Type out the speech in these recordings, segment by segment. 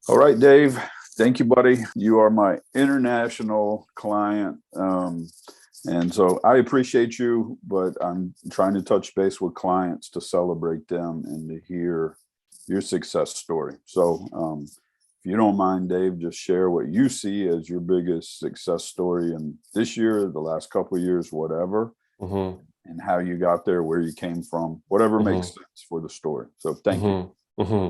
All right, Dave. Thank you, buddy. You are my international client. And so I appreciate you, but I'm trying to touch base with clients to celebrate them and to hear your success story. So, if you don't mind, Dave, just share what you see as your biggest success story in this year, the last couple of years, whatever, hmm and how you got there, where you came from, whatever makes hmm sense for the story. So, thank you. hmm hmm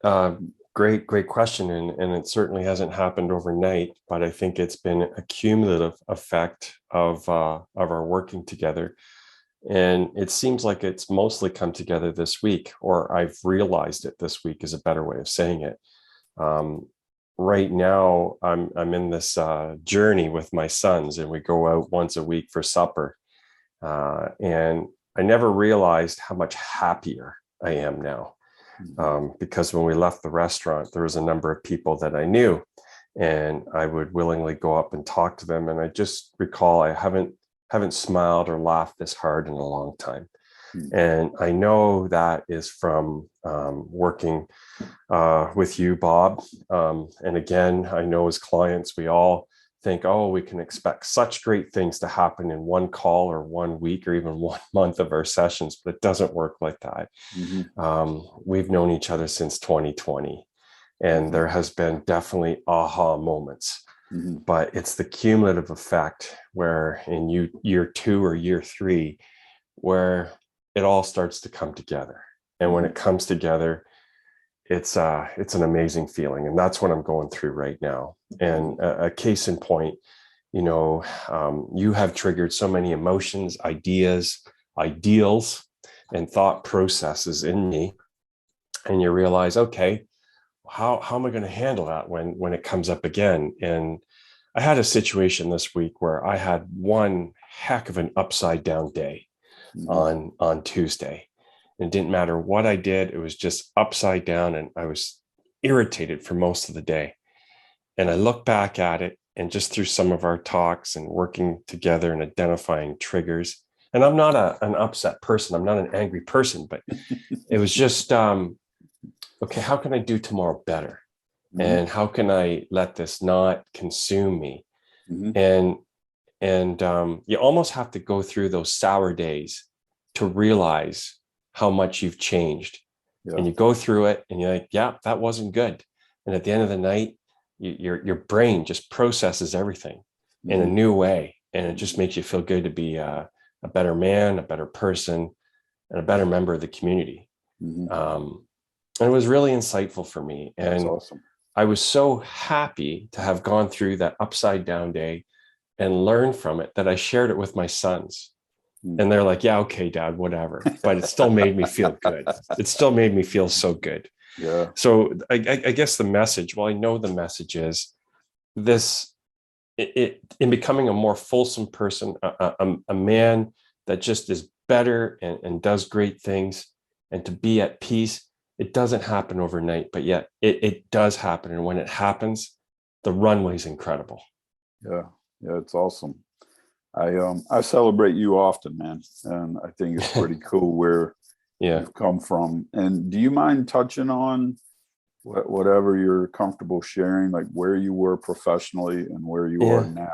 Uh, great question, and it certainly hasn't happened overnight, but I think it's been a cumulative effect of our working together, and it seems like it's mostly come together this week, or I've realized it this week is a better way of saying it. Um, right now, I'm in this journey with my sons, and we go out once a week for supper, and I never realized how much happier I am now because when we left the restaurant, there was a number of people that I knew, and I would willingly go up and talk to them. And I just recall I haven't smiled or laughed this hard in a long time. Mhm. And I know that is from working with you, Bob. And again, I know as clients, we all think, oh, we can expect such great things to happen in one call or 1 week or even 1 month of our sessions, but it doesn't work like that. Mhm. We've known each other since 2020, and Mhm. there has been definitely aha moments, Mhm. but it's the cumulative effect where in year two or year three, where it all starts to come together. And when Mhm. it comes together, it's an amazing feeling, and that's what I'm going through right now. And Mhm. a case in point, you have triggered so many emotions, ideas, ideals, and thought processes in me, and you realize, okay, how am I going to handle that when it comes up again? And I had a situation this week where I had one heck of an upside down day Mhm. on Tuesday. And it didn't matter what I did, it was just upside down, and I was irritated for most of the day. And I look back at it, and just through some of our talks and working together and identifying triggers. And I'm not an upset person, I'm not an angry person, but it was just okay, how can I do tomorrow better? Mhm. And how can I let this not consume me? Mhm. And you almost have to go through those sour days to realize how much you've changed. Yeah. And you go through it, and you're like, yeah, that wasn't good. And at the end of the night, your brain just processes everything in a Mhm. new way, and it just Mhm. makes you feel good to be a better man, a better person, and a better member of the community. Mhm. Um, and it was really insightful for me. That's And awesome. I was so happy to have gone through that upside down day and learned from it that I shared it with my sons. Mm. And they're like, yeah, okay, dad, whatever. But it still made me feel good. It still made me feel so good. Yeah. So I guess the message, well, I know the message is this in becoming a more fulsome person, a man that just is better and does great things, and to be at peace. It doesn't happen overnight, but yet it does happen. And when it happens, the runway's incredible. Yeah. Yeah. It's awesome. I celebrate you often, man, and I think it's pretty cool where Yeah. you've come from. And do you mind touching on whatever you're comfortable sharing, like where you were professionally and where you are Yeah.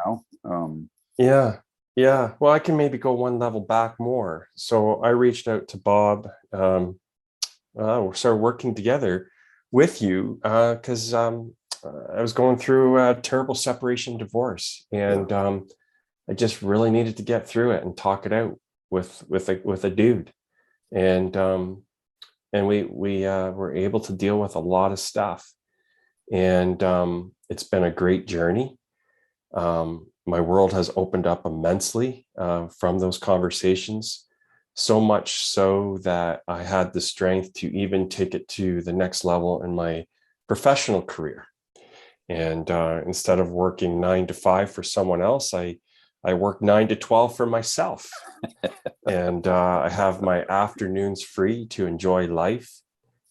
now? Yeah. Yeah. Well, I can maybe go one level back more. So I reached out to Bob. We started working together with you because I was going through a terrible separation divorce, Yeah. and I just really needed to get through it and talk it out with a dude. And we were able to deal with a lot of stuff, and it's been a great journey. My world has opened up immensely from those conversations, so much so that I had the strength to even take it to the next level in my professional career. And instead of working 9 to 5 for someone else, I work 9 to 12 for myself. And I have my afternoons free to enjoy life.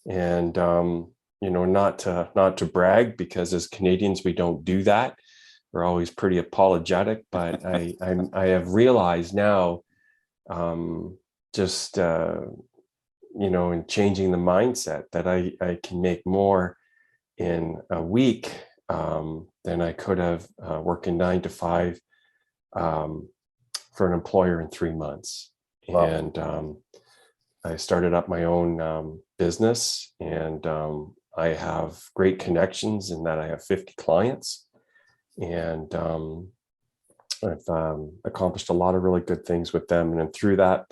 And not to brag, because as Canadians we don't do that. We're always pretty apologetic, but I have realized now, um, just in changing the mindset, that I can make more in a week than I could have working 9 to 5 for an employer in 3 months. Wow. And I started up my own business, and I have great connections in that I have 50 clients, and I've accomplished a lot of really good things with them. And then through that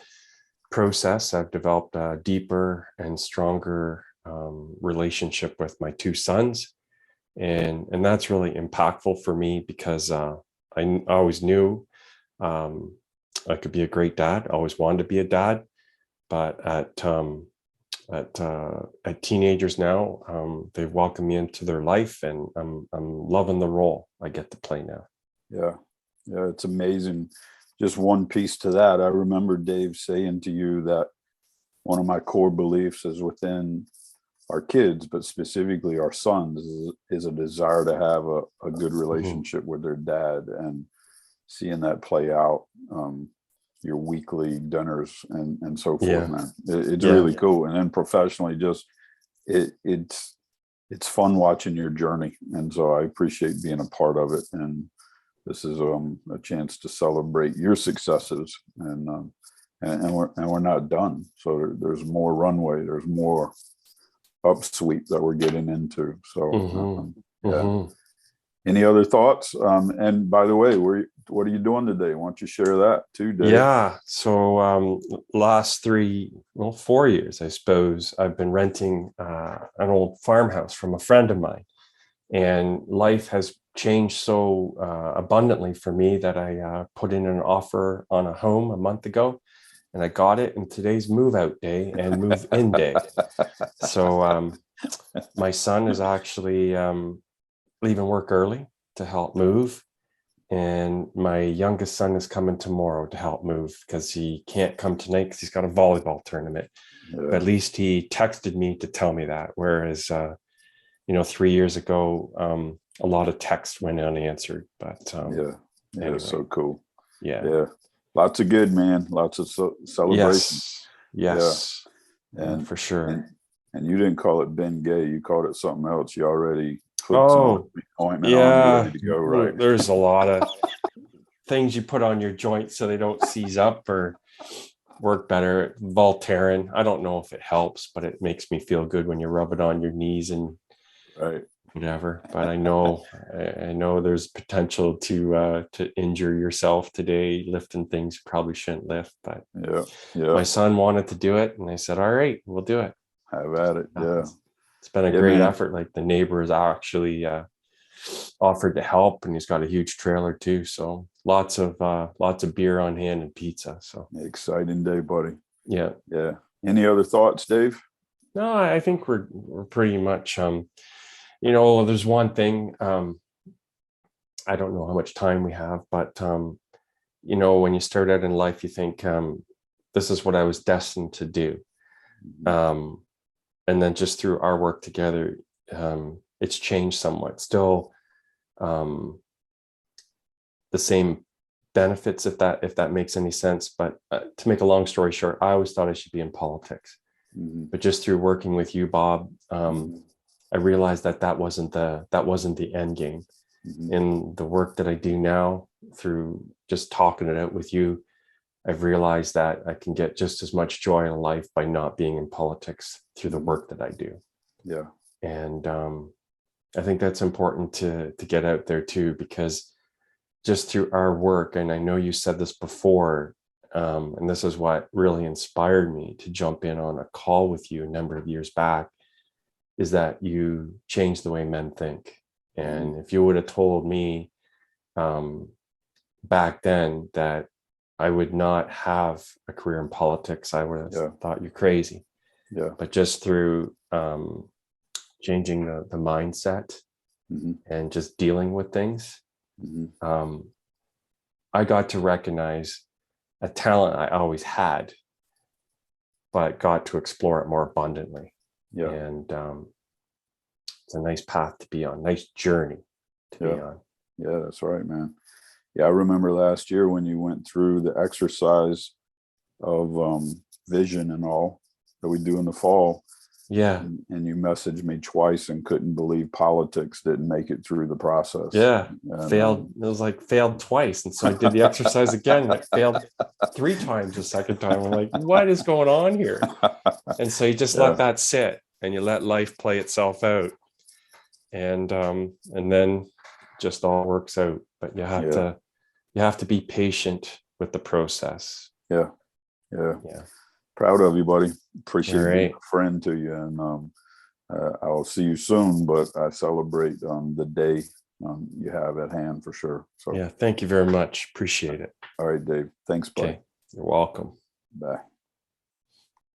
process, I've developed a deeper and stronger relationship with my 2 sons. And that's really impactful for me because I always knew I could be a great dad. I always wanted to be a dad, but at teenagers now, they've welcomed me into their life, and I'm loving the role I get to play now. Yeah. Yeah. It's amazing. Just one piece to that. I remember Dave saying to you that one of my core beliefs is within our kids, but specifically our sons, is a desire to have a good relationship with their dad, and seeing that play out, your weekly dinners and so forth, Yeah. man. It's Yeah. really cool. And then professionally, just it's fun watching your journey. And so I appreciate being a part of it. And this is a chance to celebrate your successes, and we're not done. So there's more runway. There's more upsweep that we're getting into. So yeah. Any other thoughts? And by the way, what are you doing today? Why don't you share that too, Dave? Yeah. So last 4 years, I suppose, I've been renting an old farmhouse from a friend of mine, and life has changed so abundantly for me that I put in an offer on a home a month ago, and I got it. And today's move out day and move in day. So my son is actually leaving work early to help move. And my youngest son is coming tomorrow to help move because he can't come tonight because he's got a volleyball tournament. Yeah. But at least he texted me to tell me that. Whereas, 3 years ago, a lot of text went unanswered. But yeah, anyway. So cool. Yeah. Lots of good, man. Lots of celebration. Yes. And for sure. And you didn't call it Ben Gay. You called it something else. You already put some ointment on and ready to go, right? There's a lot of things you put on your joints so they don't seize up or work better. Voltaren, I don't know if it helps, but it makes me feel good when you rub it on your knees and whatever. But I know there's potential to injure yourself today lifting things you probably shouldn't lift. But my son wanted to do it, and I said, all right, we'll do it. Have at it. Yeah. It's been a great effort. Like, the neighbors actually offered to help, and he's got a huge trailer too. So lots of beer on hand and pizza. So exciting day, buddy. Yeah. Any other thoughts, Dave? No, I think we're pretty much, there's one thing, I don't know how much time we have, but when you start out in life, you think, this is what I was destined to do. And then just through our work together, it's changed somewhat. Still the same benefits, if that makes any sense. But to make a long story short, I always thought I should be in politics. But just through working with you, Bob, I realized that wasn't the end game. In the work that I do now, through just talking it out with you, I've realized that I can get just as much joy in life by not being in politics through the work that I do. Yeah. And I think that's important to get out there too, because just through our work, and I know you said this before, and this is what really inspired me to jump in on a call with you a number of years back, is that you changed the way men think. And if you would have told me back then that I would not have a career in politics, I would have thought you're crazy. Yeah. But just through changing the mindset and just dealing with things, I got to recognize a talent I always had, but got to explore it more abundantly. Yeah. And it's a nice path to be on, nice journey to be on. Yeah, that's right, man. Yeah, I remember last year when you went through the exercise of vision and all that we do in the fall. Yeah. and you messaged me twice and couldn't believe politics didn't make it through the process. Yeah. And, Failed. It was like failed twice. And so I did the exercise again and it failed 3 times the second time. I'm like, what is going on here? And so you just let that sit and you let life play itself out. And then just all works out. But you have to be patient with the process. Yeah. Proud of you, buddy. Appreciate being a friend to you. And I'll see you soon, but I celebrate the day you have at hand for sure. So yeah, thank you very much. Appreciate it. All right, Dave. Thanks, buddy. Okay. You're welcome. Bye.